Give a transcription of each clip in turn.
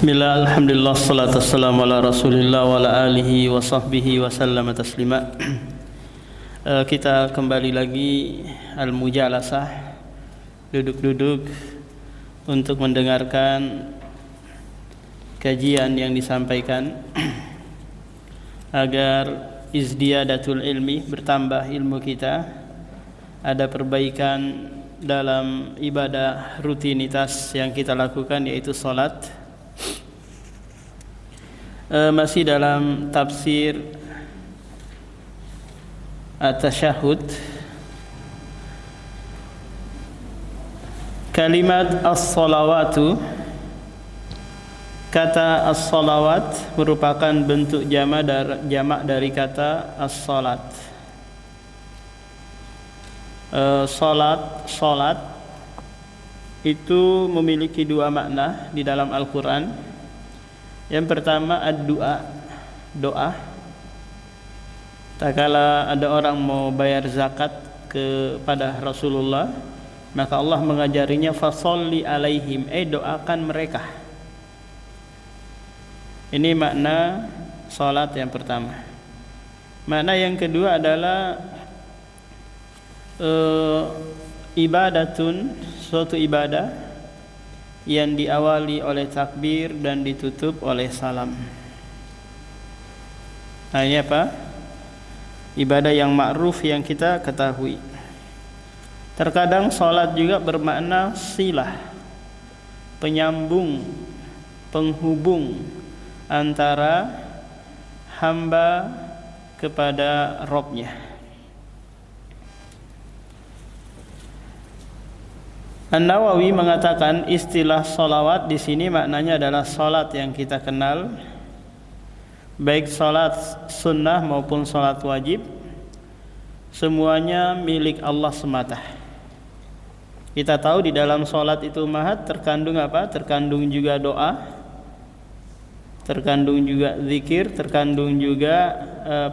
Bismillah, alhamdulillah, salatu wassalamu ala rasulillah wa ala alihi wa sahbihi wa sallama taslima. Kita kembali lagi al-mujalasah, duduk-duduk untuk mendengarkan kajian yang disampaikan agar izdiyadatul ilmi, bertambah ilmu kita, ada perbaikan dalam ibadah rutinitas yang kita lakukan, yaitu salat. Masih dalam tafsir at-tasyahud, kalimat as-salawatu, kata as-salawat merupakan bentuk jamak dari kata as-salat. Salat itu memiliki dua makna di dalam Al-Quran. Yang pertama ad-du'a, doa. Tak kala ada orang mau bayar zakat kepada Rasulullah, maka Allah mengajarinya fasolli alaihim, doakan mereka. Ini makna salat yang pertama. Makna yang kedua adalah ibadatun, suatu ibadah yang diawali oleh takbir dan ditutup oleh salam. Nah, ini apa? Ibadah yang ma'ruf yang kita ketahui. Terkadang salat juga bermakna silah, penyambung, penghubung antara hamba kepada Rabb-nya. An-Nawawi mengatakan istilah salawat di sini maknanya adalah salat yang kita kenal, baik salat sunnah maupun salat wajib, semuanya milik Allah semata. Kita tahu di dalam salat itu mahat terkandung apa? Terkandung juga doa, terkandung juga zikir, terkandung juga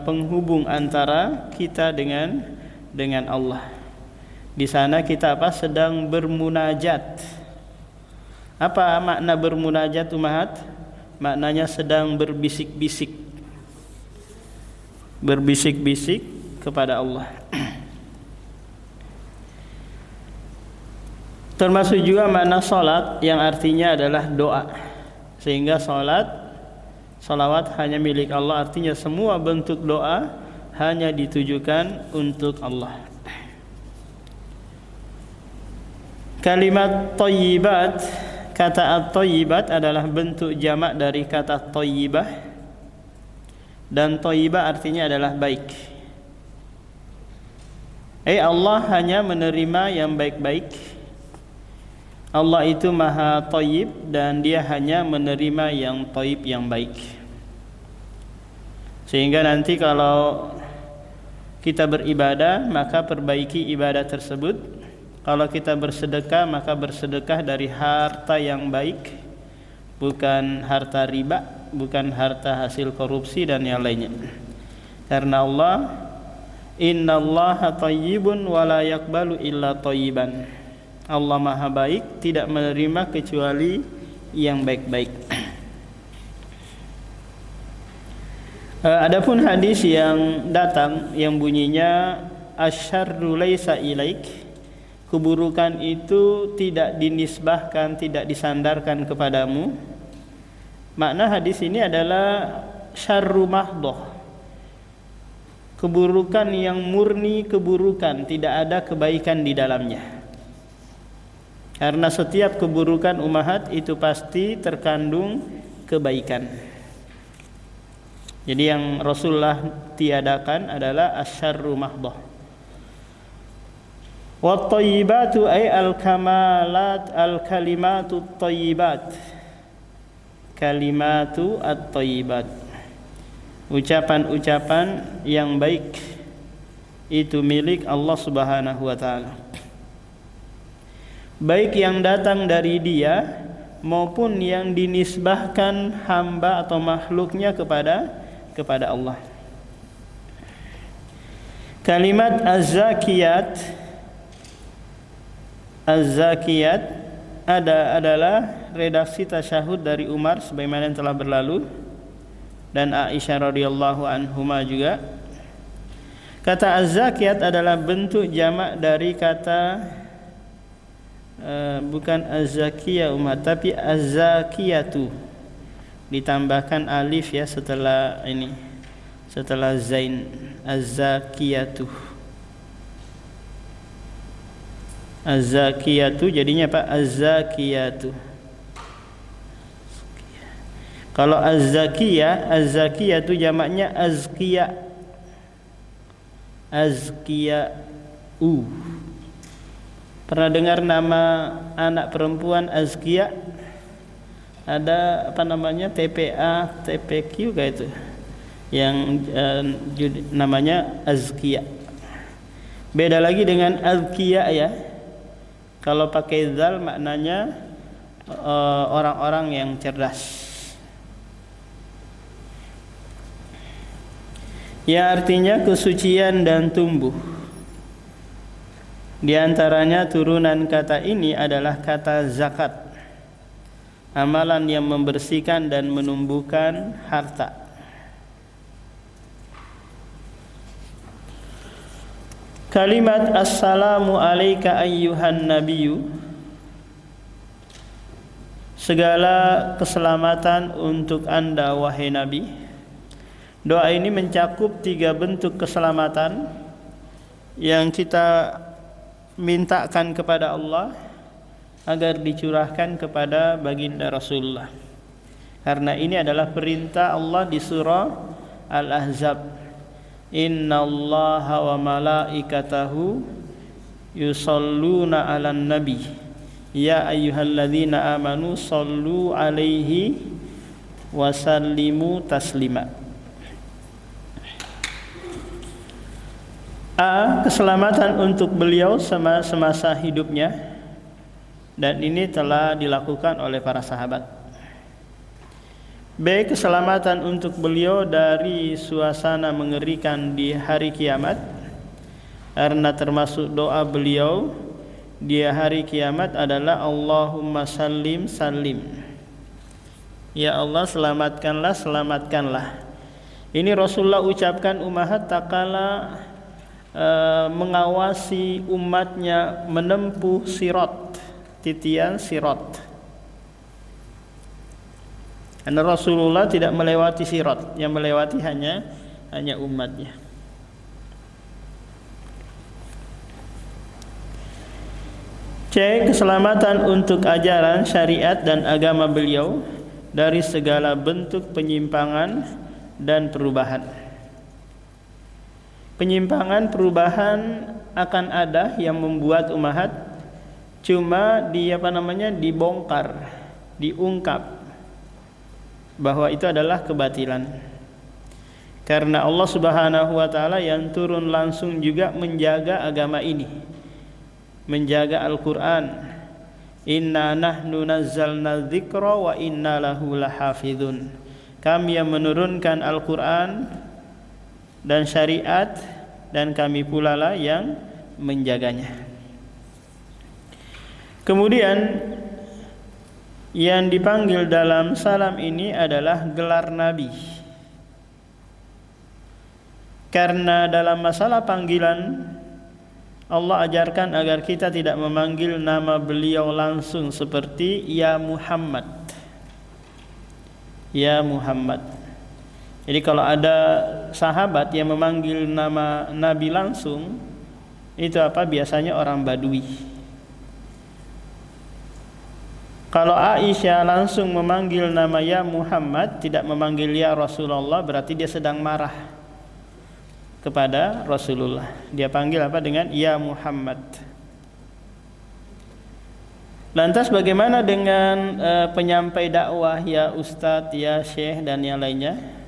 penghubung antara kita dengan Allah. Di sana kita apa? Sedang bermunajat. Apa makna bermunajat umahat? Maknanya sedang berbisik-bisik. Berbisik-bisik kepada Allah. Termasuk juga makna salat yang artinya adalah doa. Sehingga salawat hanya milik Allah, artinya semua bentuk doa hanya ditujukan untuk Allah. Kalimat thayyibat, kata at-thayyibat adalah bentuk jamak dari kata thayyibah, dan thayyibah artinya adalah baik. Allah hanya menerima yang baik-baik. Allah itu maha thayyib dan dia hanya menerima yang thayyib, yang baik. Sehingga nanti kalau kita beribadah, maka perbaiki ibadah tersebut. Kalau kita bersedekah, maka bersedekah dari harta yang baik, bukan harta riba, bukan harta hasil korupsi dan yang lainnya. Karena Allah, innallaha thayyibun wa la yaqbalu illa thayyiban. Allah maha baik, tidak menerima kecuali yang baik-baik. Adapun hadis yang datang yang bunyinya asyarru laisa ilaik, keburukan itu tidak dinisbahkan, tidak disandarkan kepadamu. Makna hadis ini adalah syarru mahdhah, keburukan yang murni keburukan, tidak ada kebaikan di dalamnya. Karena setiap keburukan umahat itu pasti terkandung kebaikan. Jadi yang Rasulullah tiadakan adalah asyarru mahdhah. Wat-thayyibatu ay al-kamalat al-kalimatu at-thayyibat. Kalimatu at-thayyibat. Ucapan-ucapan yang baik itu milik Allah Subhanahu wa taala. Baik yang datang dari Dia maupun yang dinisbahkan hamba atau makhluknya kepada Allah. Kalimat az-zakiyat adalah redaksi tasyahud dari Umar sebagaimana yang telah berlalu dan Aisyah radhiyallahu anhuma juga. Kata az-zakiyat adalah bentuk jamak dari kata bukan az-zakiyah umat tapi az-zakiyatu, ditambahkan alif ya setelah ini, setelah zain, az-zakiyatu. Az-zakiyatu jadinya apa? Az-zakiyatu. Kalau az-zakiyah, az-zakiyatu jamaknya azkiya. Azkiya'u. Pernah dengar nama anak perempuan Azkiya? Ada apa namanya? TPA, TPQ kayak itu. Yang namanya Azkiya. Beda lagi dengan Azkiya ya. Kalau pakai zal maknanya orang-orang yang cerdas. Ya artinya kesucian dan tumbuh. Di antaranya turunan kata ini adalah kata zakat, amalan yang membersihkan dan menumbuhkan harta. Kalimat assalamu alayka ayyuhan nabiyyu, segala keselamatan untuk Anda wahai Nabi. Doa ini mencakup 3 bentuk keselamatan yang kita mintakan kepada Allah agar dicurahkan kepada baginda Rasulullah. Karena ini adalah perintah Allah di surah Al-Ahzab. Innallaha wa malaikatahu yusalluna 'alan nabi ya ayyuhalladzina amanu sallu 'alaihi wa sallimu taslima. A. Keselamatan untuk beliau semasa hidupnya, dan ini telah dilakukan oleh para sahabat. B. Keselamatan untuk beliau dari suasana mengerikan di hari kiamat, karena termasuk doa beliau di hari kiamat adalah Allahumma sallim sallim. Ya Allah selamatkanlah, selamatkanlah. Ini Rasulullah ucapkan ummahat takala mengawasi umatnya menempuh sirat, titian sirat. Karena Rasulullah tidak melewati sirat, yang melewati hanya umatnya. C. Keselamatan untuk ajaran, syariat dan agama beliau dari segala bentuk penyimpangan dan perubahan. Penyimpangan, perubahan akan ada yang membuat ummahat cuma dibongkar, diungkap bahwa itu adalah kebatilan. Karena Allah Subhanahu wa taala yang turun langsung juga menjaga agama ini, menjaga Al-Qur'an. Inna nahnu nazzalna dzikra wa inna lahu lahafizun. Kami yang menurunkan Al-Qur'an dan syariat, dan kami pula lah yang menjaganya. Kemudian yang dipanggil dalam salam ini adalah gelar Nabi. Karena dalam masalah panggilan Allah ajarkan agar kita tidak memanggil nama beliau langsung seperti ya Muhammad. Ya Muhammad. Jadi kalau ada sahabat yang memanggil nama Nabi langsung, itu apa? Biasanya orang Badui. Kalau Aisyah langsung memanggil nama ya Muhammad, tidak memanggil ya Rasulullah, berarti dia sedang marah kepada Rasulullah. Dia panggil apa? Dengan ya Muhammad. Lantas bagaimana dengan penyampai dakwah ya Ustadz, ya Syekh dan yang lainnya?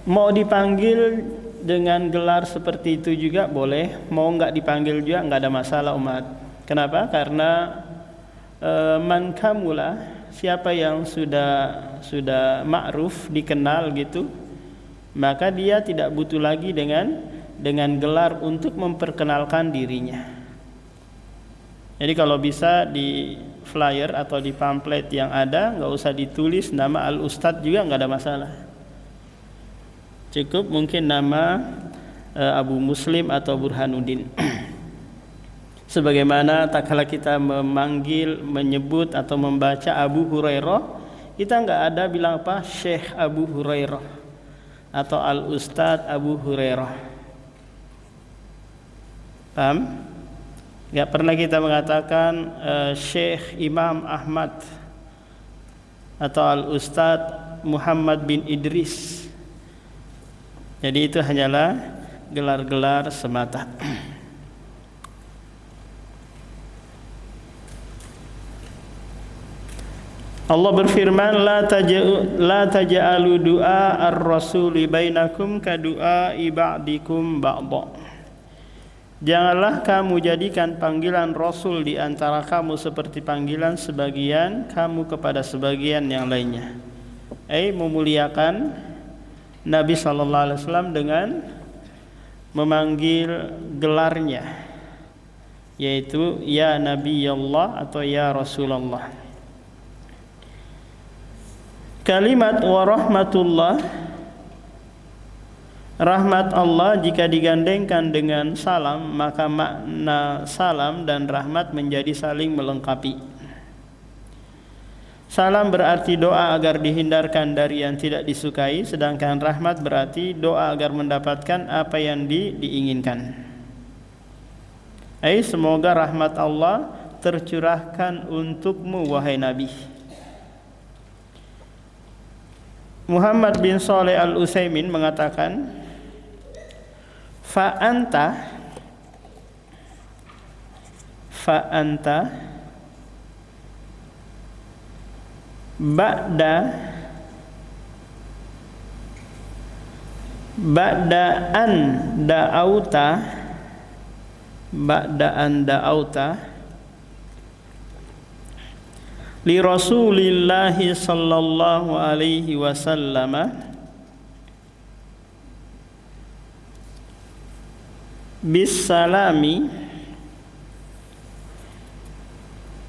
Mau dipanggil dengan gelar seperti itu juga boleh, mau enggak dipanggil juga enggak ada masalah umat. Kenapa? Karena man kamula, siapa yang sudah ma'ruf, dikenal gitu, maka dia tidak butuh lagi dengan gelar untuk memperkenalkan dirinya. Jadi kalau bisa di flyer atau di pamflet yang ada nggak usah ditulis nama Al Ustadz juga nggak ada masalah. Cukup mungkin nama Abu Muslim atau Burhanuddin. Sebagaimana tak kala kita memanggil, menyebut atau membaca Abu Hurairah, kita nggak ada bilang apa Syekh Abu Hurairah atau Al Ustadz Abu Hurairah. Paham? Nggak pernah kita mengatakan Syekh Imam Ahmad atau Al Ustadz Muhammad bin Idris. Jadi itu hanyalah gelar-gelar semata. Allah berfirman, la taj'alu du'a ar-rasuli bainakum ka du'ai ba'dikum ba'dha. Janganlah kamu jadikan panggilan Rasul di antara kamu seperti panggilan sebagian kamu kepada sebagian yang lainnya. Memuliakan Nabi sallallahu alaihi wasallam dengan memanggil gelarnya, yaitu ya Nabi Allah atau ya Rasulullah. Kalimat wa rahmatullah, rahmat Allah jika digandengkan dengan salam, maka makna salam dan rahmat menjadi saling melengkapi. Salam berarti doa agar dihindarkan dari yang tidak disukai, sedangkan rahmat berarti doa agar mendapatkan apa yang diinginkan. Semoga rahmat Allah tercurahkan untukmu wahai Nabi. Muhammad bin Shalih Al-Utsaimin mengatakan, fa anta ba'da an da'auta li Rasulillahi sallallahu alaihi wasallam bis salami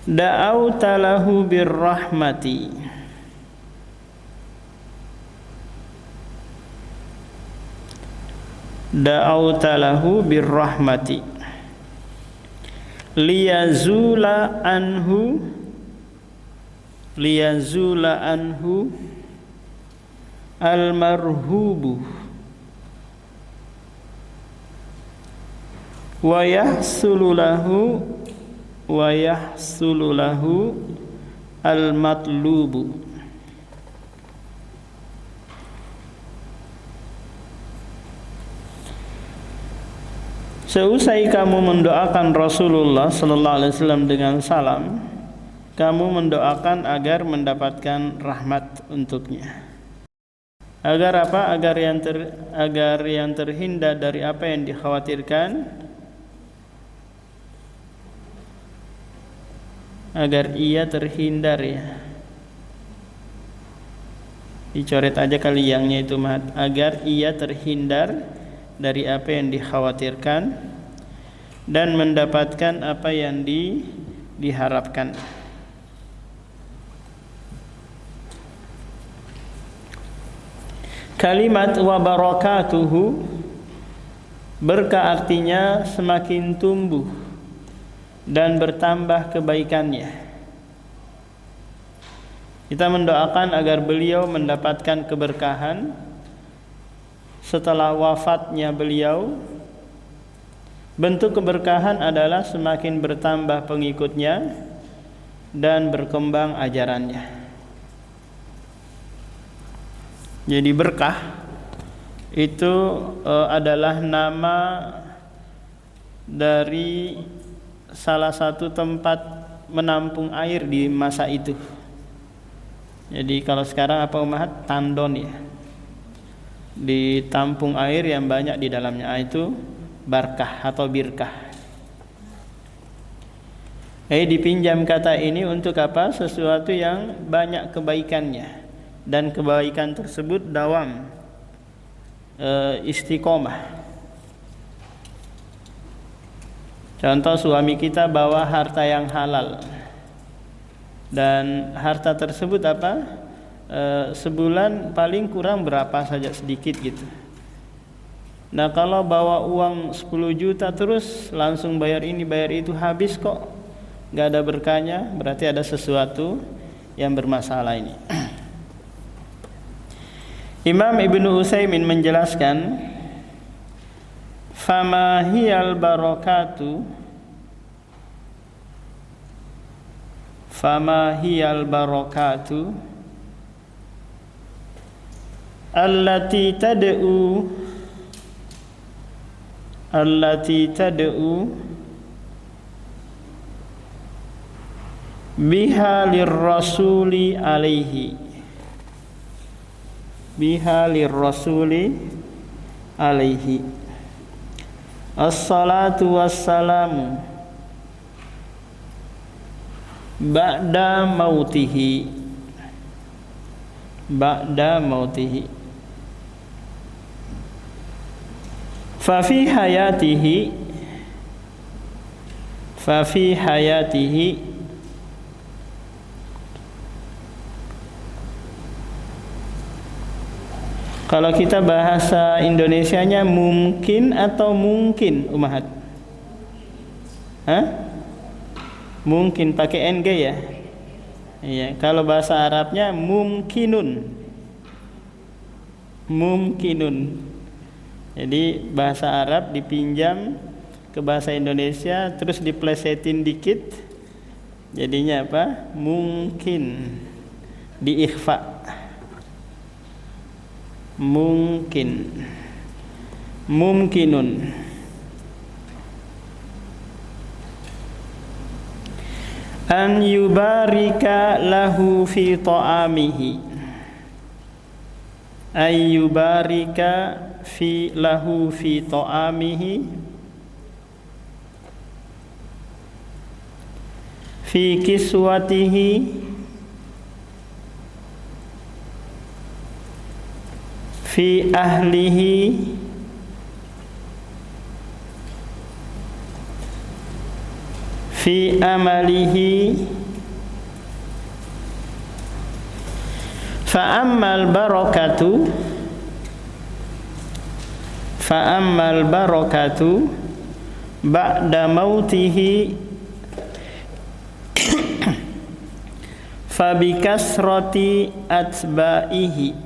da'auta lahu birrahmati liyazula anhu almarhubu wa yahsulu lahu al-matlubu. Seusai kamu mendoakan Rasulullah sallallahu alaihi wasallam dengan salam, kamu mendoakan agar mendapatkan rahmat untuknya. Agar apa? Agar yang terhindar dari apa yang dikhawatirkan, agar ia terhindar ya. Dicoret aja kali yangnya itu mat. Agar ia terhindar dari apa yang dikhawatirkan dan mendapatkan apa yang diharapkan. Kalimat wa barakatuhu, berkah artinya semakin tumbuh dan bertambah kebaikannya. Kita mendoakan agar beliau mendapatkan keberkahan setelah wafatnya beliau. Bentuk keberkahan adalah semakin bertambah pengikutnya dan berkembang ajarannya. Jadi berkah itu adalah nama dari salah satu tempat menampung air di masa itu. Jadi kalau sekarang apa umat tandon ya, ditampung air yang banyak di dalamnya, itu barkah atau birkah. Dipinjam kata ini untuk apa? Sesuatu yang banyak kebaikannya dan kebaikan tersebut dawam, istiqomah. Contoh suami kita bawa harta yang halal dan harta tersebut sebulan paling kurang berapa saja, sedikit gitu. Nah kalau bawa uang 10 juta terus langsung bayar ini bayar itu, habis kok nggak ada berkahnya, berarti ada sesuatu yang bermasalah ini. Imam Ibnu Utsaimin menjelaskan, fama hiyal barakatu allati tad'u biha lirrasuli alaihi as-salatu wassalamu ba'da mautihi fa fi hayatihi kalau kita bahasa Indonesianya mungkin atau mungkin Umahat? Mungkin pakai NG ya? Iya, kalau bahasa Arabnya mumkinun. Jadi bahasa Arab dipinjam ke bahasa Indonesia terus diplesetin dikit. Jadinya apa? Mungkin. Diikhfa. Mumkinun. An yubarika lahu fi ta'amihi, lahu fi ta'amihi, fi kiswatihi, fi ahlihi, fi amalihi, fa ammal barakatu ba'da mautihi fa bi kasrati atba'ihi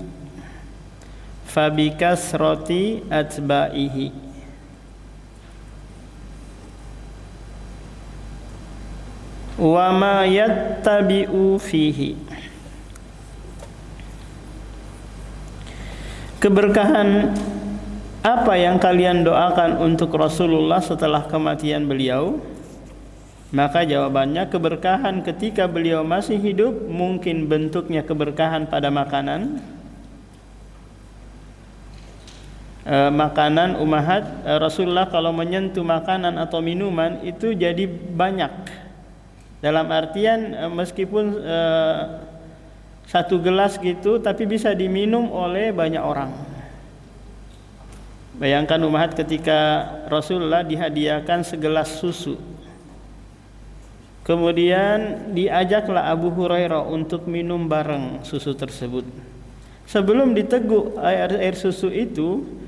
wa ma yattabi'u fihi. Keberkahan apa yang kalian doakan untuk Rasulullah setelah kematian beliau? Maka jawabannya, keberkahan ketika beliau masih hidup mungkin bentuknya keberkahan pada makanan. Makanan Umahat, Rasulullah kalau menyentuh makanan atau minuman itu jadi banyak. Dalam artian meskipun satu gelas gitu tapi bisa diminum oleh banyak orang. Bayangkan Umahat ketika Rasulullah dihadiahkan segelas susu. Kemudian diajaklah Abu Hurairah untuk minum bareng susu tersebut. Sebelum diteguk air susu itu,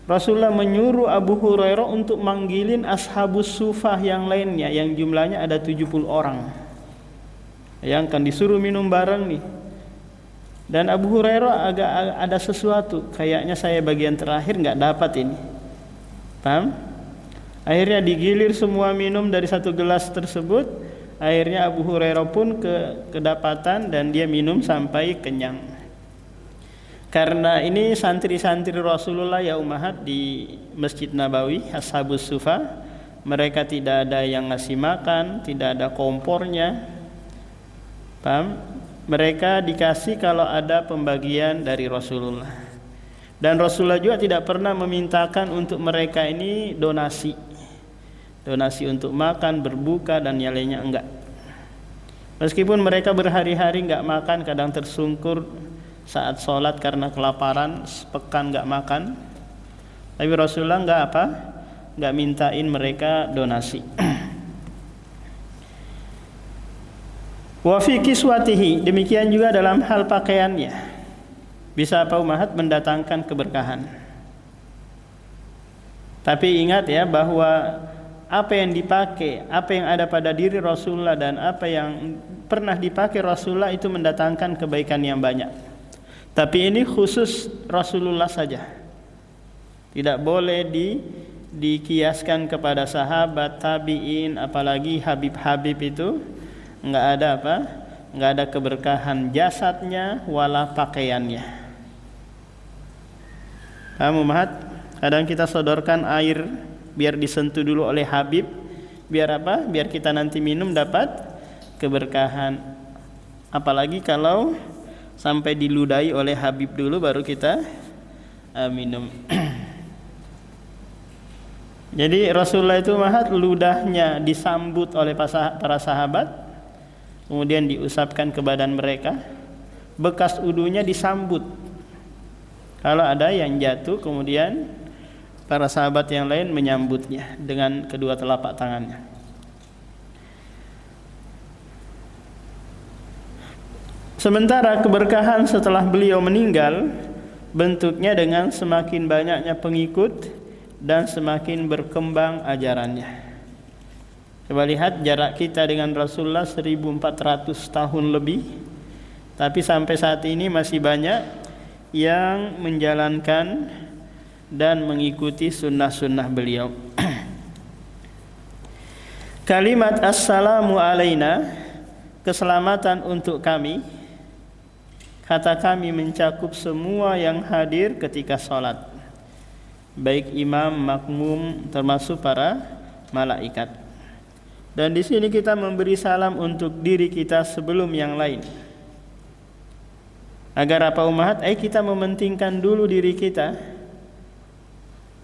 Rasulullah menyuruh Abu Hurairah untuk manggilin ashabus sufah yang lainnya yang jumlahnya ada 70 orang. Yang kan disuruh minum bareng nih. Dan Abu Hurairah agak ada sesuatu, kayaknya saya bagian terakhir nggak dapat ini. Paham? Akhirnya digilir semua minum dari satu gelas tersebut. Akhirnya Abu Hurairah pun kedapatan dan dia minum sampai kenyang. Karena ini santri-santri Rasulullah ya Ummahat di Masjid Nabawi, Ashabus Sufa, mereka tidak ada yang ngasih makan, tidak ada kompornya. Paham? Mereka dikasih kalau ada pembagian dari Rasulullah. Dan Rasulullah juga tidak pernah memintakan untuk mereka ini donasi. Donasi untuk makan, berbuka dan yang lainnya, enggak. Meskipun mereka berhari-hari enggak makan, kadang tersungkur saat sholat karena kelaparan, sepekan nggak makan, tapi Rasulullah nggak mintain mereka donasi. Wa fi kiswatihi, demikian juga dalam hal pakaiannya. Bisa apa ummahat mendatangkan keberkahan. Tapi ingat ya bahwa apa yang dipakai, apa yang ada pada diri Rasulullah dan apa yang pernah dipakai Rasulullah itu mendatangkan kebaikan yang banyak. Tapi ini khusus Rasulullah saja. Tidak boleh dikiaskan kepada sahabat, tabi'in, apalagi Habib-habib itu enggak ada apa? Enggak ada keberkahan jasadnya wala pakaiannya. Paham ummahat? Kadang kita sodorkan air biar disentuh dulu oleh Habib, biar apa? Biar kita nanti minum dapat keberkahan. Apalagi kalau sampai diludahi oleh Habib dulu baru kita minum. Jadi Rasulullah itu mahat ludahnya disambut oleh para sahabat, kemudian diusapkan ke badan mereka. Bekas udunya disambut. Kalau ada yang jatuh, kemudian para sahabat yang lain menyambutnya dengan kedua telapak tangannya. Sementara keberkahan setelah beliau meninggal bentuknya dengan semakin banyaknya pengikut dan semakin berkembang ajarannya. Coba lihat jarak kita dengan Rasulullah 1400 tahun lebih, tapi sampai saat ini masih banyak yang menjalankan dan mengikuti sunnah-sunnah beliau. Kalimat assalamu alaina, keselamatan untuk kami. Kata kami mencakup semua yang hadir ketika sholat, baik imam, makmum, termasuk para malaikat. Dan di sini kita memberi salam untuk diri kita sebelum yang lain. Agar apa ummahat? Kita mementingkan dulu diri kita,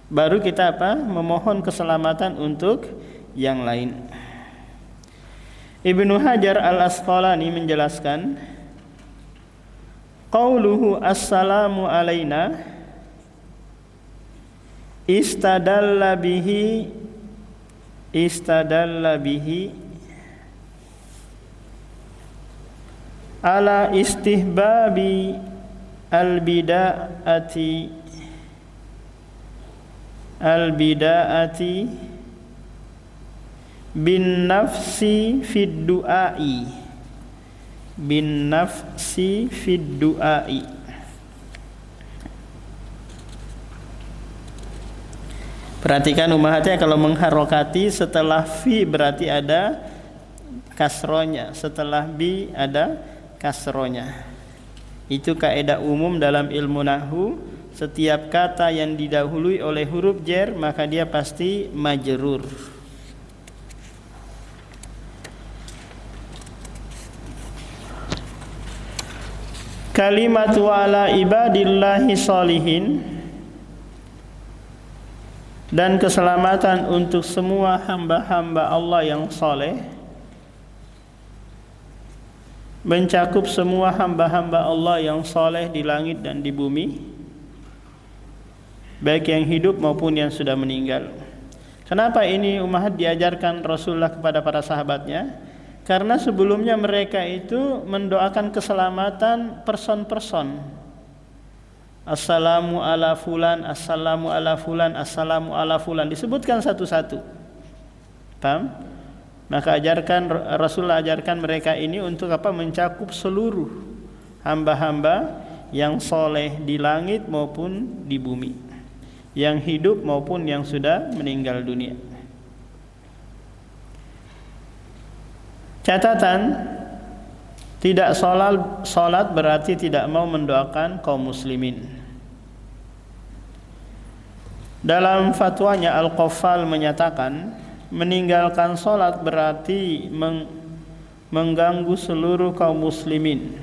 baru kita apa? Memohon keselamatan untuk yang lain. Ibnu Hajar Al-Asqalani menjelaskan, qauluhu assalamu alaina istadalla bihi ala istihbabi al-bida'ati bin nafsi fid du'ai. Perhatikan ummahatnya, kalau mengharokati setelah fi berarti ada kasronya, setelah bi ada kasronya. Itu kaidah umum dalam ilmu nahwu. Setiap kata yang didahului oleh huruf jar maka dia pasti majrur. Kalimatu ala ibadillahi sholihin, dan keselamatan untuk semua hamba-hamba Allah yang soleh, mencakup semua hamba-hamba Allah yang soleh di langit dan di bumi, baik yang hidup maupun yang sudah meninggal. Kenapa ini ummahat diajarkan Rasulullah kepada para sahabatnya? Karena sebelumnya mereka itu mendoakan keselamatan person-person. Assalamu ala fulan, assalamu ala fulan, assalamu ala fulan, disebutkan satu-satu. Paham? Maka Rasulullah ajarkan mereka ini untuk apa? Mencakup seluruh hamba-hamba yang soleh di langit maupun di bumi, yang hidup maupun yang sudah meninggal dunia. Catatan, tidak sholat berarti tidak mau mendoakan kaum muslimin. Dalam fatwanya Al-Qaffal menyatakan, meninggalkan sholat berarti mengganggu seluruh kaum muslimin.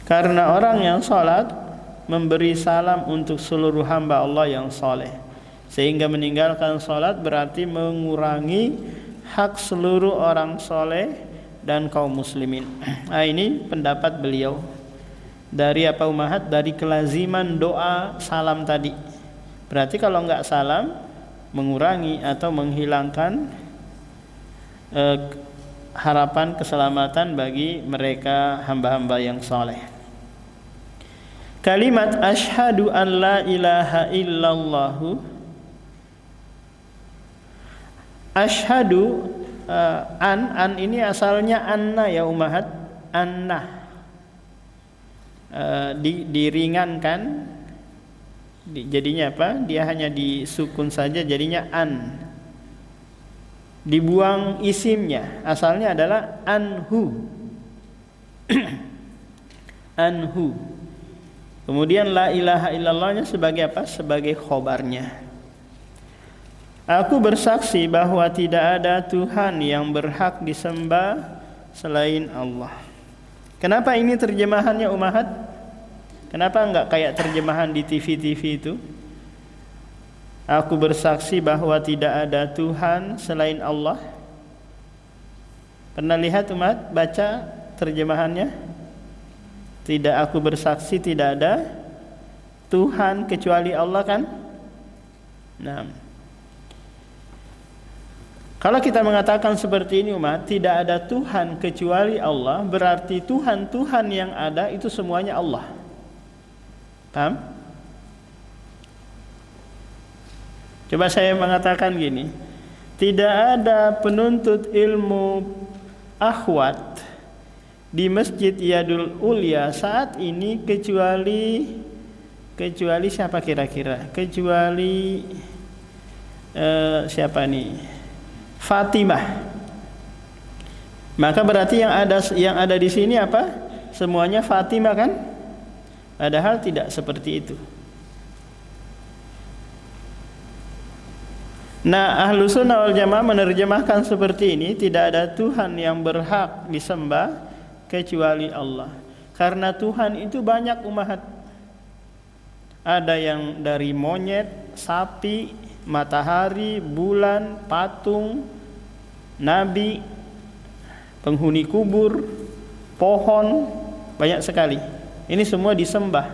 Karena orang yang sholat memberi salam untuk seluruh hamba Allah yang soleh, sehingga meninggalkan sholat berarti mengurangi hak seluruh orang soleh dan kaum muslimin. Nah, ini pendapat beliau dari apa ummahat? Dari kelaziman doa salam tadi. Berarti kalau enggak salam mengurangi atau menghilangkan harapan keselamatan bagi mereka hamba-hamba yang saleh. Kalimat asyhadu an la ilaha illallah, asyhadu an ini asalnya anna ya ummahat, anna diringankan, jadinya apa? Dia hanya disukun saja, jadinya an. Dibuang isimnya, asalnya adalah anhu. Anhu. Kemudian la ilaha illallahnya sebagai apa? Sebagai khobarnya. Aku bersaksi bahwa tidak ada Tuhan yang berhak disembah selain Allah. Kenapa ini terjemahannya ummahat? Kenapa enggak kayak terjemahan di TV-TV itu? Aku bersaksi bahwa tidak ada Tuhan selain Allah. Pernah lihat umat baca terjemahannya? Tidak, aku bersaksi tidak ada Tuhan kecuali Allah kan? Nah, kalau kita mengatakan seperti ini umat, tidak ada Tuhan kecuali Allah, berarti Tuhan-Tuhan yang ada itu semuanya Allah. Paham? Coba saya mengatakan gini, tidak ada penuntut ilmu akhwat di Masjid Yadul Ulya saat ini kecuali siapa kira-kira? Kecuali siapa nih? Fatimah. Maka berarti yang ada di sini apa? Semuanya Fatimah kan? Padahal tidak seperti itu. Nah, Ahlus Sunnah wal Jamaah menerjemahkan seperti ini, tidak ada Tuhan yang berhak disembah kecuali Allah. Karena Tuhan itu banyak ummahat. Ada yang dari monyet, sapi, matahari, bulan, patung, nabi, penghuni kubur, pohon, banyak sekali. Ini semua disembah.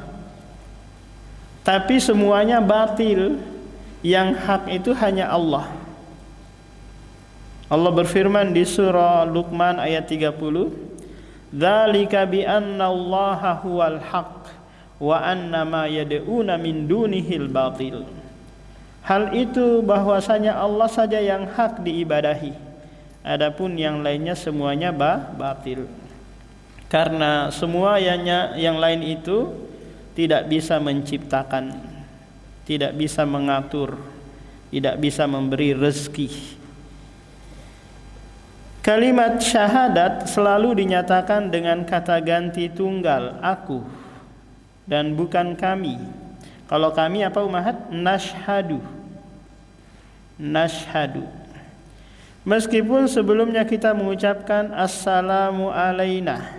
Tapi semuanya batil. Yang hak itu hanya Allah. Allah berfirman di surah Luqman ayat 30, "Dzalika bi anna Allaha huwal haq wa anna ma yad'una min dunihil batil." Hal itu bahwasanya Allah saja yang hak diibadahi, adapun yang lainnya semuanya batil. Karena semua yang lain itu tidak bisa menciptakan, tidak bisa mengatur, tidak bisa memberi rezeki. Kalimat syahadat selalu dinyatakan dengan kata ganti tunggal, aku dan bukan kami. Kalau kami apa ummahat? Nashhadu. Nashhadu. Meskipun sebelumnya kita mengucapkan assalamu alaina,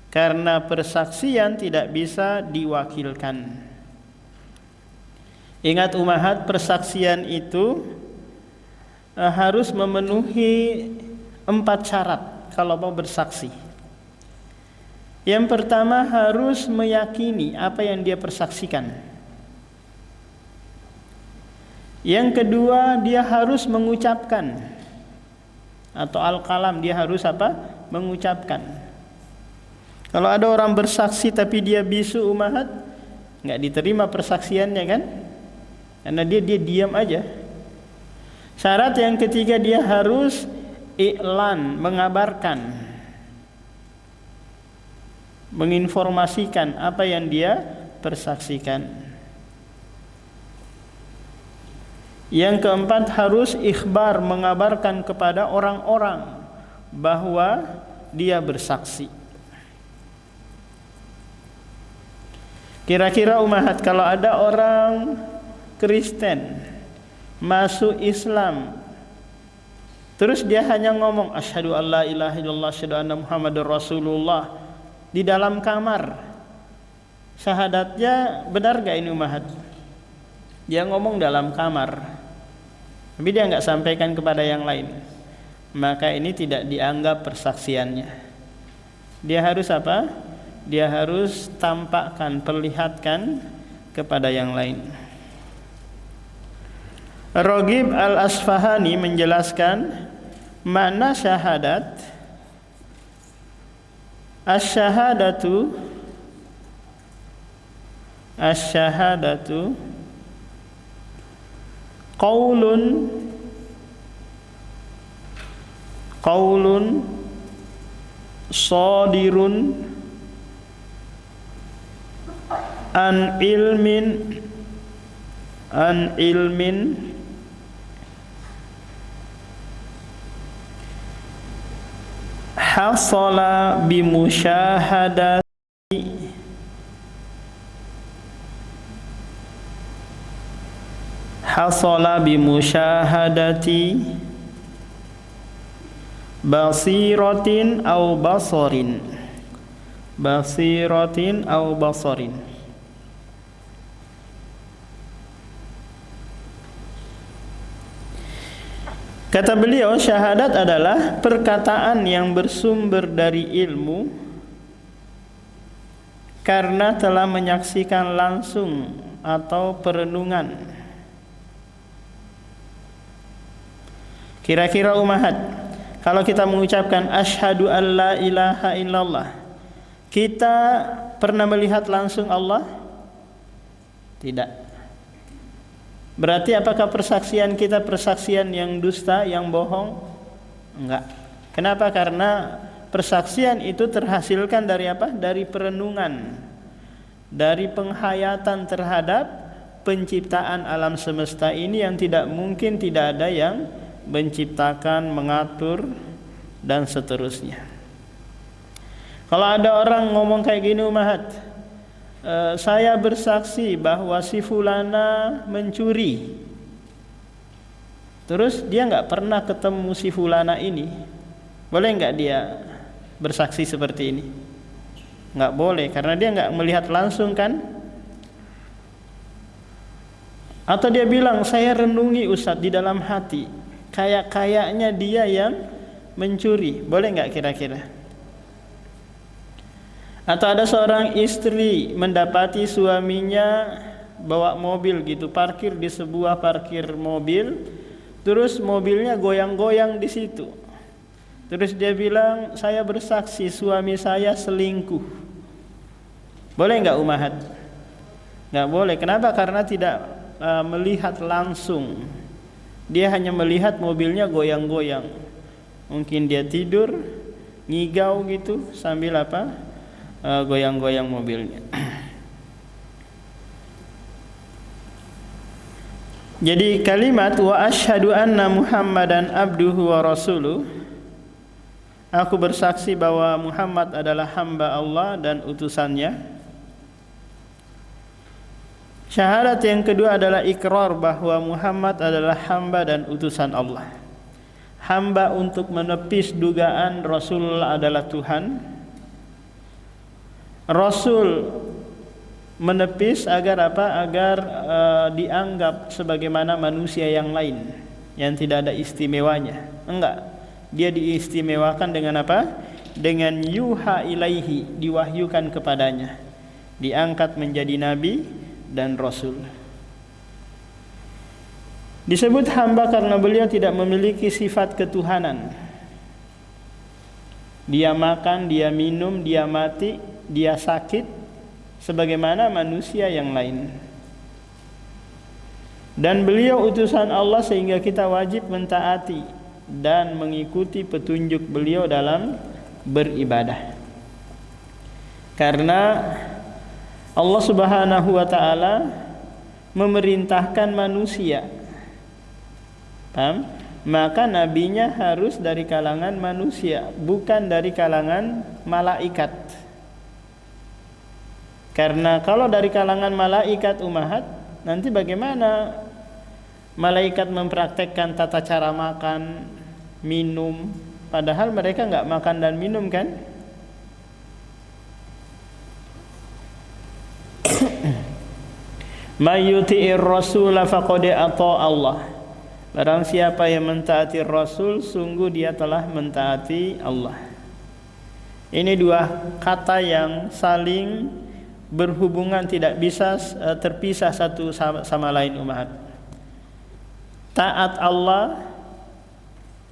karena persaksian tidak bisa diwakilkan. Ingat ummahat, persaksian itu harus memenuhi 4 syarat kalau mau bersaksi. Yang pertama, harus meyakini apa yang dia persaksikan. Yang kedua, dia harus mengucapkan, atau al-kalam, dia harus apa? Mengucapkan. Kalau ada orang bersaksi tapi dia bisu ummahat, nggak diterima persaksiannya kan? Karena dia diam aja. Syarat yang ketiga, dia harus i'lan, mengabarkan, menginformasikan apa yang dia persaksikan. Yang keempat, harus ikhbar, mengabarkan kepada orang-orang bahwa dia bersaksi. Kira-kira ummahat, kalau ada orang Kristen masuk Islam, terus dia hanya ngomong asyhadu alla ilaha illallah asyhadu anna muhammadar rasulullah di dalam kamar, syahadatnya benar gak ini ummahat? Dia ngomong dalam kamar, tapi dia nggak sampaikan kepada yang lain, maka ini tidak dianggap persaksiannya. Dia harus apa? Dia harus tampakkan, perlihatkan kepada yang lain. Raghib al-Asfahani menjelaskan Makna syahadat, asyhadatu qaulun shadirun an ilmin hasala bimusyahadati basiratin au basarin. Kata beliau, syahadat adalah perkataan yang bersumber dari ilmu karena telah menyaksikan langsung atau perenungan. Kira-kira umahat, kalau kita mengucapkan asyhadu an la ilaha illallah, kita pernah melihat langsung Allah? Tidak. Berarti apakah persaksian kita persaksian yang dusta, yang bohong? Enggak. Kenapa? Karena persaksian itu terhasilkan dari apa? Dari perenungan, dari penghayatan terhadap penciptaan alam semesta ini yang tidak mungkin tidak ada yang menciptakan, mengatur, dan seterusnya. Kalau ada orang ngomong kayak gini, umahat, saya bersaksi bahwa si fulana mencuri. Terus dia nggak pernah ketemu si fulana ini, boleh nggak dia bersaksi seperti ini? Nggak boleh, karena dia nggak melihat langsung kan? Atau dia bilang, saya renungi Ustadz di dalam hati, kayaknya dia yang mencuri, boleh nggak kira-kira? Atau ada seorang istri mendapati suaminya bawa mobil gitu, parkir di sebuah parkir mobil, terus mobilnya goyang-goyang di situ. Terus dia bilang, saya bersaksi suami saya selingkuh. Boleh nggak umahat? Nggak boleh. Kenapa? Karena tidak melihat langsung. Dia hanya melihat mobilnya goyang-goyang. Mungkin dia tidur, ngigau gitu sambil apa? Goyang-goyang mobilnya. Jadi kalimat wa asyhadu anna Muhammadan abduhu wa rasuluh, aku bersaksi bahwa Muhammad adalah hamba Allah dan utusannya. Syahadat yang kedua adalah ikrar bahwa Muhammad adalah hamba dan utusan Allah. Hamba untuk menepis dugaan Rasulullah adalah Tuhan. Rasul menepis agar apa? Agar dianggap sebagaimana manusia yang lain yang tidak ada istimewanya. Enggak. Dia diistimewakan dengan apa? Dengan yuha ilaihi, diwahyukan kepadanya. Diangkat menjadi nabi dan rasul. Disebut hamba karena beliau tidak memiliki sifat ketuhanan. Dia makan, dia minum, dia mati, dia sakit sebagaimana manusia yang lain. Dan beliau utusan Allah sehingga kita wajib mentaati dan mengikuti petunjuk beliau dalam beribadah. Karena Allah Subhanahu wa taala memerintahkan manusia. Paham? Maka nabinya harus dari kalangan manusia, bukan dari kalangan malaikat. Karena kalau dari kalangan malaikat umahat, nanti bagaimana malaikat mempraktekkan tata cara makan, minum, padahal mereka enggak makan dan minum kan? Mayyuti'ir rasula faqad ata Allah. Barang siapa yang mentaati Rasul, sungguh dia telah mentaati Allah. Ini dua kata yang saling berhubungan, tidak bisa terpisah satu sama lain umat. Taat Allah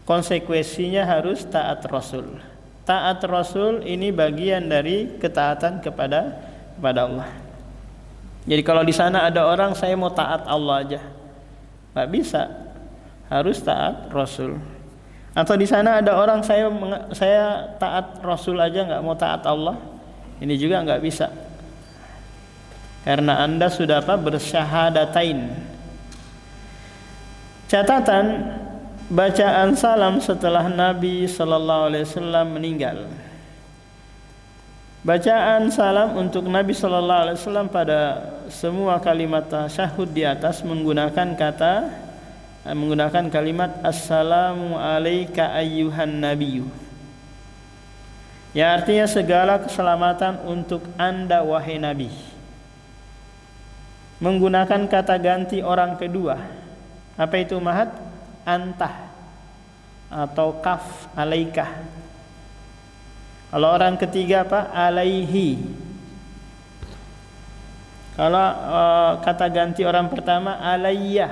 konsekuensinya harus taat Rasul. Taat Rasul ini bagian dari ketaatan kepada Allah. Jadi kalau di sana ada orang saya mau taat Allah aja, nggak bisa, harus taat Rasul. Atau di sana ada orang saya taat Rasul aja nggak mau taat Allah, ini juga nggak bisa. Karena Anda sudah bersyahadatain. Catatan bacaan salam setelah Nabi sallallahu alaihi wasallam meninggal. Bacaan salam untuk Nabi sallallahu alaihi wasallam pada semua kalimat tasyahud di atas menggunakan kalimat assalamu alayka ayyuhan nabiyyu. Ya, artinya segala keselamatan untuk Anda wahai Nabi. Menggunakan kata ganti orang kedua. Apa itu mahat? Antah atau kaf alaika. Kalau orang ketiga apa? Alaihi. Kalau kata ganti orang pertama alayyah.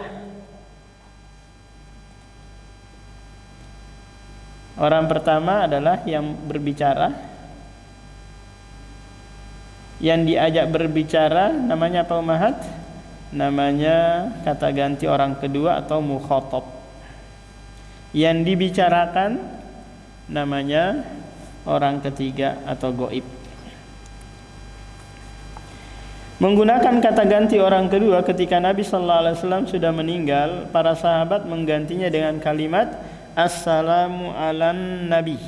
Orang pertama adalah yang berbicara. Yang diajak berbicara namanya apa umahat? Namanya kata ganti orang kedua atau mukhatab. Yang dibicarakan namanya orang ketiga atau goib. Menggunakan kata ganti orang kedua ketika Nabi sallallahu alaihi wasallam sudah meninggal, para sahabat menggantinya dengan kalimat assalamu alan nabi.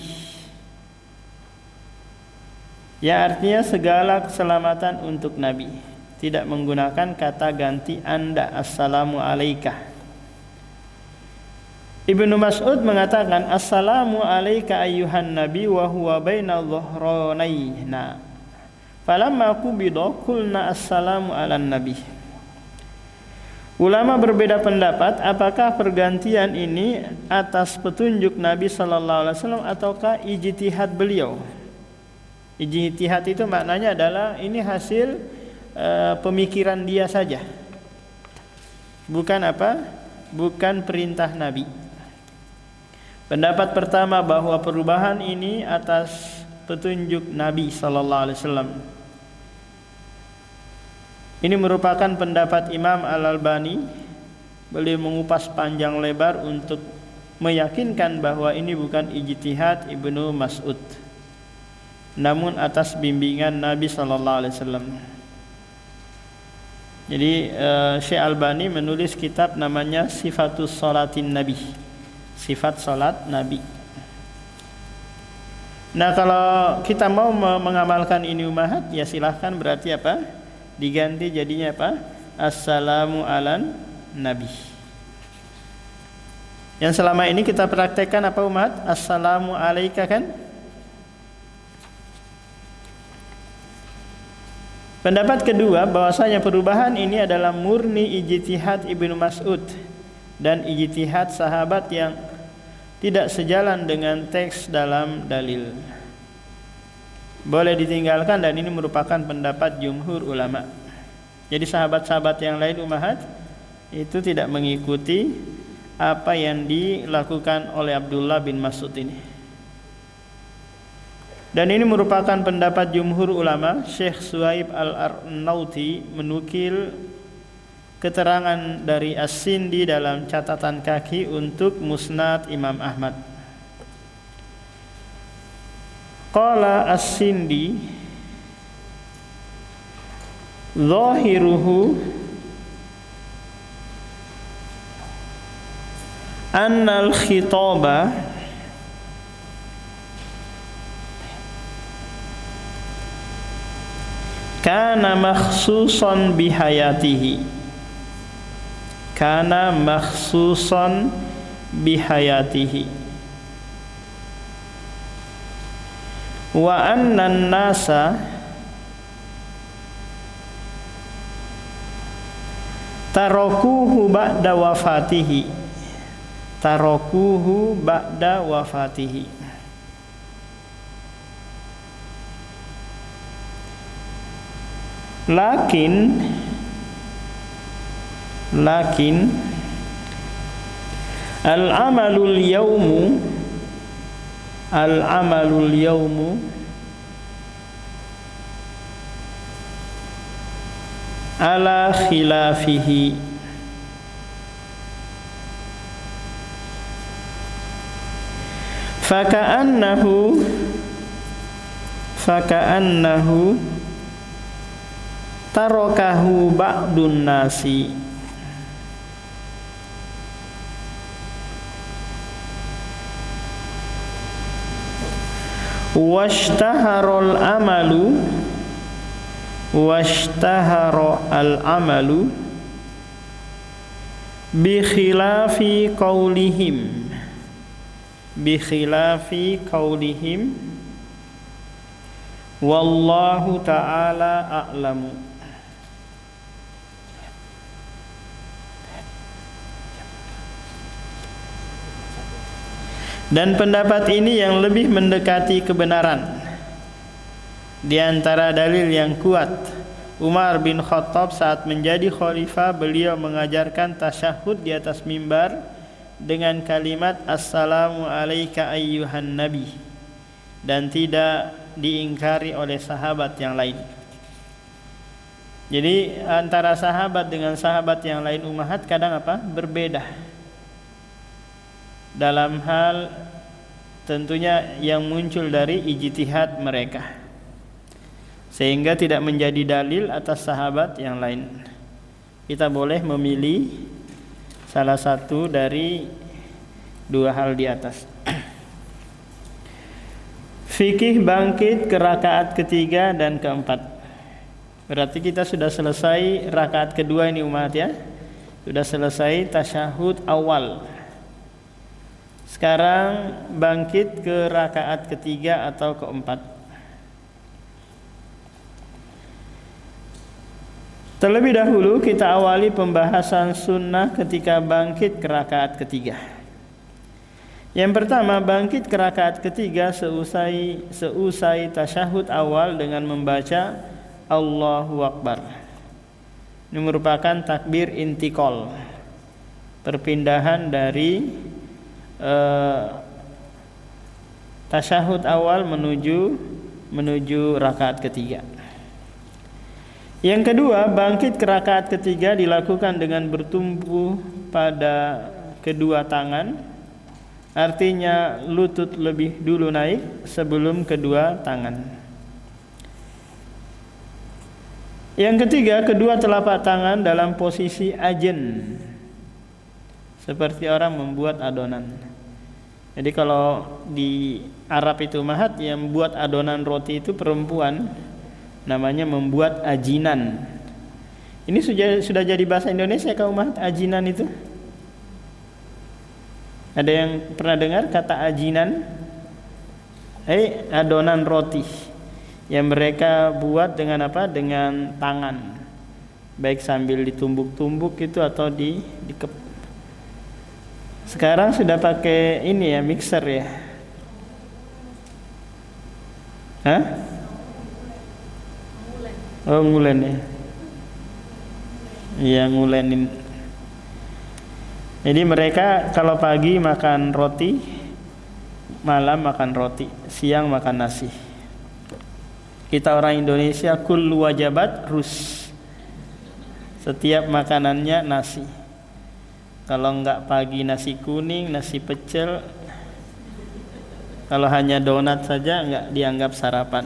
Ya, artinya segala keselamatan untuk Nabi. Tidak menggunakan kata ganti Anda, assalamu alaika. Ibnu Mas'ud mengatakan assalamu alayka ayyuhan nabi wa huwa baina dhuhranayna. Falamma qubida qulna assalamu alan nabi. Ulama berbeda pendapat apakah pergantian ini atas petunjuk Nabi sallallahu alaihi wasallam ataukah ijtihad beliau. Ijtihad itu maknanya adalah ini hasil pemikiran dia saja. Bukan bukan perintah Nabi. Pendapat pertama bahwa perubahan ini atas petunjuk Nabi sallallahu alaihi wasallam. Ini merupakan pendapat Imam Al-Albani. Beliau mengupas panjang lebar untuk meyakinkan bahwa ini bukan ijtihad Ibnu Mas'ud, namun atas bimbingan Nabi sallallahu alaihi wasallam. Jadi Syekh Albani menulis kitab namanya Sifatus Sholatin Nabi. Sifat salat Nabi. Nah, kalau kita mau mengamalkan ini umahat, ya silahkan, berarti apa? Diganti jadinya apa? Assalamu alan nabi. Yang selama ini kita praktekkan apa umahat? Assalamu alaika kan? Pendapat kedua bahwasanya perubahan ini adalah murni ijtihad Ibnu Mas'ud dan ijtihad sahabat yang tidak sejalan dengan teks dalam dalil. Boleh ditinggalkan dan ini merupakan pendapat jumhur ulama. Jadi sahabat-sahabat yang lain umahat itu tidak mengikuti apa yang dilakukan oleh Abdullah bin Mas'ud ini. Dan ini merupakan pendapat jumhur ulama. Syekh Suhaib Al-Arnauti menukil keterangan dari As-Sindi dalam catatan kaki untuk Musnad Imam Ahmad. Qala As-Sindi zahiruhu annal khitaba kana makhsusan bihayatihi. Kana makhsusan bihayatihi wa anna an-nasa tarakuhu ba'da wafatihi. Tarakuhu ba'da wafatihi. Lakin Al-amalul yawmu ala khilafihi. Faka'annahu tarakahu ba'dun nasi. Washtahara al-amalu bi khilafi qaulihim wallahu ta'ala a'lamu. Dan pendapat ini yang lebih mendekati kebenaran. Di antara dalil yang kuat, Umar bin Khattab saat menjadi khalifah, beliau mengajarkan tasyahud di atas mimbar dengan kalimat assalamu alayka ayyuhan nabi, dan tidak diingkari oleh sahabat yang lain. Jadi antara sahabat dengan sahabat yang lain ummahat kadang berbeda dalam hal tentunya yang muncul dari ijtihad mereka, sehingga tidak menjadi dalil atas sahabat yang lain. Kita boleh memilih salah satu dari dua hal di atas. Fikih bangkit ke rakaat ketiga dan keempat. Berarti kita sudah selesai rakaat kedua ini umat ya. Sudah selesai tasyahud awal. Sekarang bangkit ke rakaat ketiga atau keempat. Terlebih dahulu kita awali pembahasan sunnah ketika bangkit ke rakaat ketiga. Yang pertama, bangkit ke rakaat ketiga seusai tasyahud awal dengan membaca Allahu Akbar. Ini merupakan takbir intikal, perpindahan dari tasyahud awal menuju rakaat ketiga. Yang kedua, bangkit ke rakaat ketiga dilakukan dengan bertumpu pada kedua tangan, artinya lutut lebih dulu naik sebelum kedua tangan. Yang ketiga, kedua telapak tangan dalam posisi ajen, seperti orang membuat adonan. Jadi kalau di Arab itu mahat yang membuat adonan roti itu perempuan, namanya membuat ajinan. Ini sudah jadi bahasa Indonesia kaum mahat, ajinan itu? Ada yang pernah dengar kata ajinan? Adonan roti yang mereka buat dengan apa? Dengan tangan, baik sambil ditumbuk-tumbuk itu atau dikep. Sekarang sudah pakai ini ya, mixer ya. Hah? Oh, ngulen ya. Iya, ngulenin. Jadi mereka kalau pagi makan roti, malam makan roti, siang makan nasi. Kita orang Indonesia kullu wajabat rus. Setiap makanannya nasi. Kalau enggak pagi nasi kuning, nasi pecel. Kalau hanya donat saja enggak dianggap sarapan.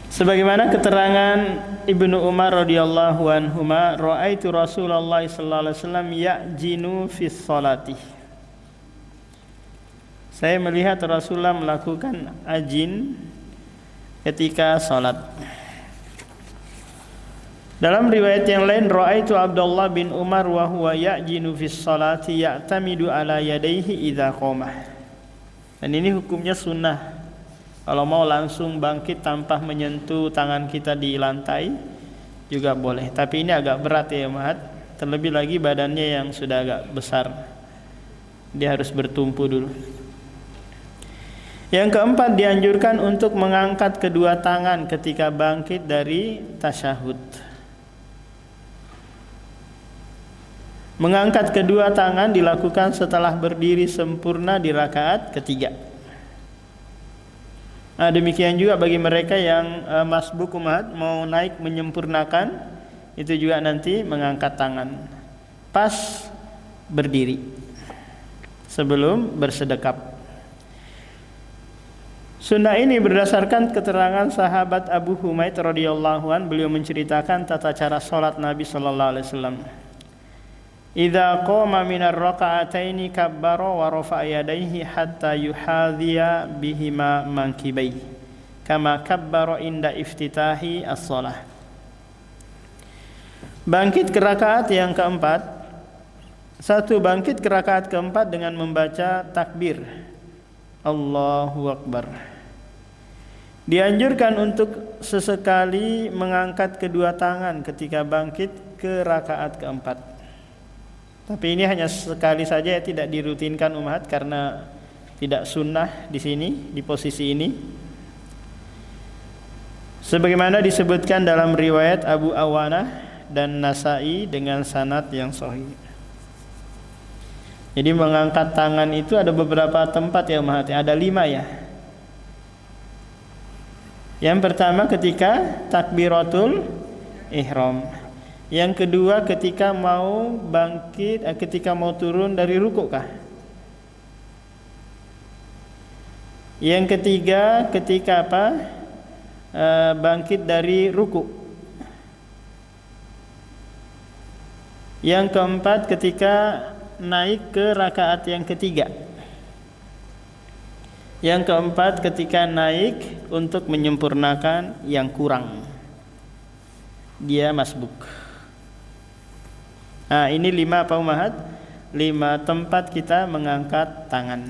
Sebagaimana keterangan Ibnu Umar radhiyallahu anhuma, ra'aitu Rasulullah sallallahu alaihi wasallam ya'jinu fis sholati. Saya melihat Rasulullah melakukan ajin ketika salat. Dalam riwayat yang lain, ra'aitu Abdullah bin Umar wa huwa ya'jinu fis sholati ya'tamidu ala yadayhi idza qamah. Dan ini hukumnya sunnah. Kalau mau langsung bangkit tanpa menyentuh tangan kita di lantai juga boleh. Tapi ini agak berat ya Mahat. Terlebih lagi badannya yang sudah agak besar, dia harus bertumpu dulu. Yang keempat, dianjurkan untuk mengangkat kedua tangan ketika bangkit dari tasyahud. Mengangkat kedua tangan dilakukan setelah berdiri sempurna di rakaat ketiga. Nah, demikian juga bagi mereka yang masbuk umat mau naik menyempurnakan, itu juga nanti mengangkat tangan pas berdiri sebelum bersedekap. Sunnah ini berdasarkan keterangan sahabat Abu Humaid radhiyallahu an, beliau menceritakan tata cara salat Nabi sallallahu alaihi wasallam. Idza qama minar raka'ataini kabbara wa rafa'a yadayhi hatta yuhadhiya bihima mankibai kama kabbara inda iftitahi as-shalah. Bangkit ke rakaat yang keempat. Satu, bangkit ke rakaat keempat dengan membaca takbir Allahu Akbar. Dianjurkan untuk sesekali mengangkat kedua tangan ketika bangkit ke rakaat keempat. Tapi ini hanya sekali saja, tidak dirutinkan umat karena tidak sunnah di sini, di posisi ini. Sebagaimana disebutkan dalam riwayat Abu Awanah dan Nasa'i dengan sanad yang sahih. Jadi mengangkat tangan itu ada beberapa tempat ya umat, ada 5 ya. Yang pertama ketika takbiratul ihram. Yang kedua ketika mau bangkit, ketika mau turun dari rukuk kah? Yang ketiga ketika apa? Bangkit dari rukuk. Yang keempat ketika naik ke rakaat yang ketiga. Yang keempat ketika naik untuk menyempurnakan yang kurang. Dia masbuk. Nah, ini 5 apa umahat? 5 tempat kita mengangkat tangan.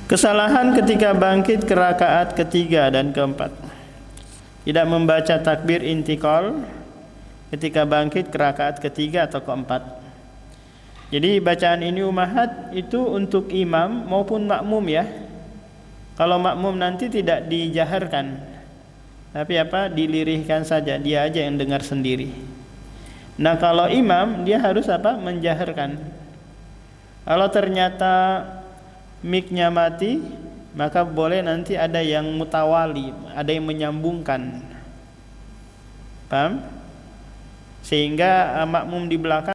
Kesalahan ketika bangkit ke rakaat ketiga dan keempat. Tidak membaca takbir intikal ketika bangkit ke rakaat ketiga atau keempat. Jadi bacaan ini umahat itu untuk imam maupun makmum ya. Kalau makmum nanti tidak dijaharkan, tapi dilirihkan saja, dia aja yang dengar sendiri. Nah kalau imam dia harus menjaharkan. Kalau ternyata mic-nya mati, maka boleh nanti ada yang mutawali, ada yang menyambungkan. Paham? Sehingga makmum di belakang.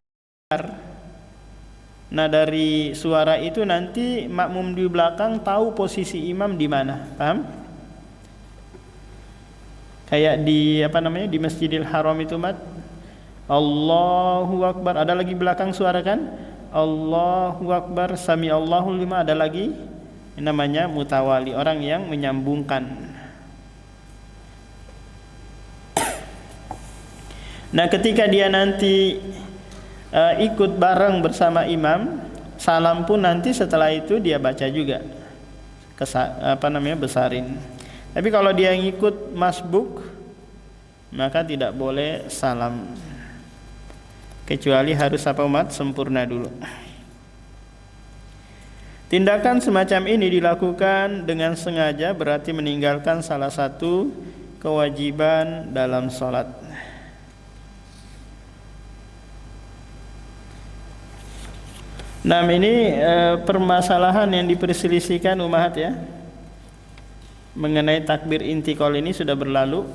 Nah dari suara itu nanti makmum di belakang tahu posisi imam di mana, paham? Kayak di di Masjidil Haram itu Allahu Akbar, ada lagi belakang suara kan? Allahu Akbar, sami Allahu liman, ada lagi namanya mutawali, orang yang menyambungkan. Nah ketika dia nanti ikut bareng bersama imam, salam pun nanti setelah itu dia baca juga, besarin. Tapi kalau dia yang ikut masbuk, maka tidak boleh salam, kecuali harus sempurna dulu. Tindakan semacam ini dilakukan dengan sengaja, berarti meninggalkan salah satu kewajiban dalam sholat. Nah ini permasalahan yang diperselisihkan umahat ya, mengenai takbir intikal ini sudah berlalu.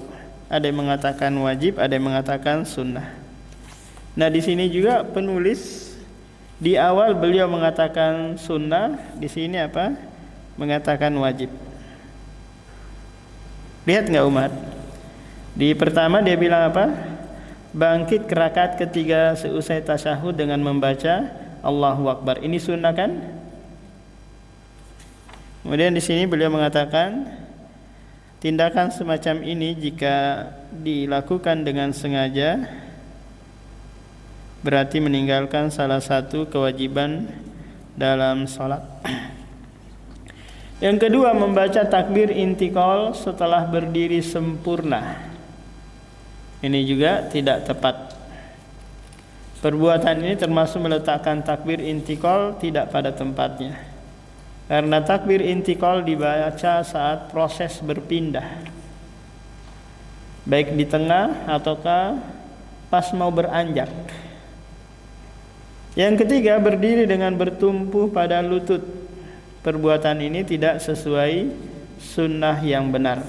Ada yang mengatakan wajib, ada yang mengatakan sunnah. Nah di sini juga penulis di awal beliau mengatakan sunnah, di sini mengatakan wajib. Lihat nggak umat? Di pertama dia bilang bangkit ke rakaat ketiga seusai tasyahud dengan membaca Allahu Akbar. Ini sunnah kan? Kemudian di sini beliau mengatakan tindakan semacam ini jika dilakukan dengan sengaja berarti meninggalkan salah satu kewajiban dalam salat. Yang kedua, membaca takbir intikal setelah berdiri sempurna. Ini juga tidak tepat. Perbuatan ini termasuk meletakkan takbir intikal tidak pada tempatnya. Karena takbir intikal dibaca saat proses berpindah. baik di tengah ataukah pas mau beranjak. Yang ketiga, berdiri dengan bertumpu pada lutut. Perbuatan ini tidak sesuai sunnah yang benar.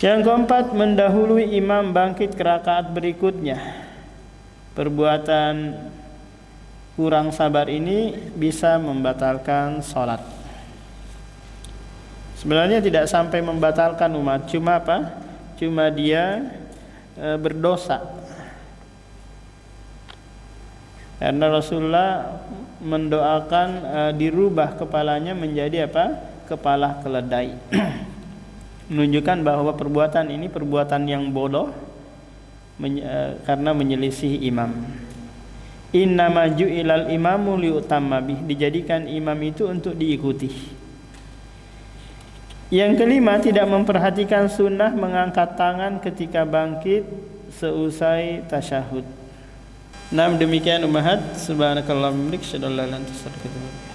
Yang keempat, mendahului imam bangkit ke rakaat berikutnya. Perbuatan kurang sabar ini bisa membatalkan sholat. Sebenarnya tidak sampai membatalkan umat, cuma apa? Cuma dia berdosa. Karena Rasulullah mendoakan dirubah kepalanya menjadi apa? Kepala keledai. Menunjukkan bahwa perbuatan ini perbuatan yang bodoh karena menyelisih imam. Innama ju'ilal imamu liutamma bih, dijadikan imam itu untuk diikuti. Yang kelima, tidak memperhatikan sunnah mengangkat tangan ketika bangkit seusai tasyahud. Nah, demikian ummahat. Subhanakallahumma wa bihamdika, asyhadu an la ilaha illa anta, astaghfiruka wa atubu ilaik.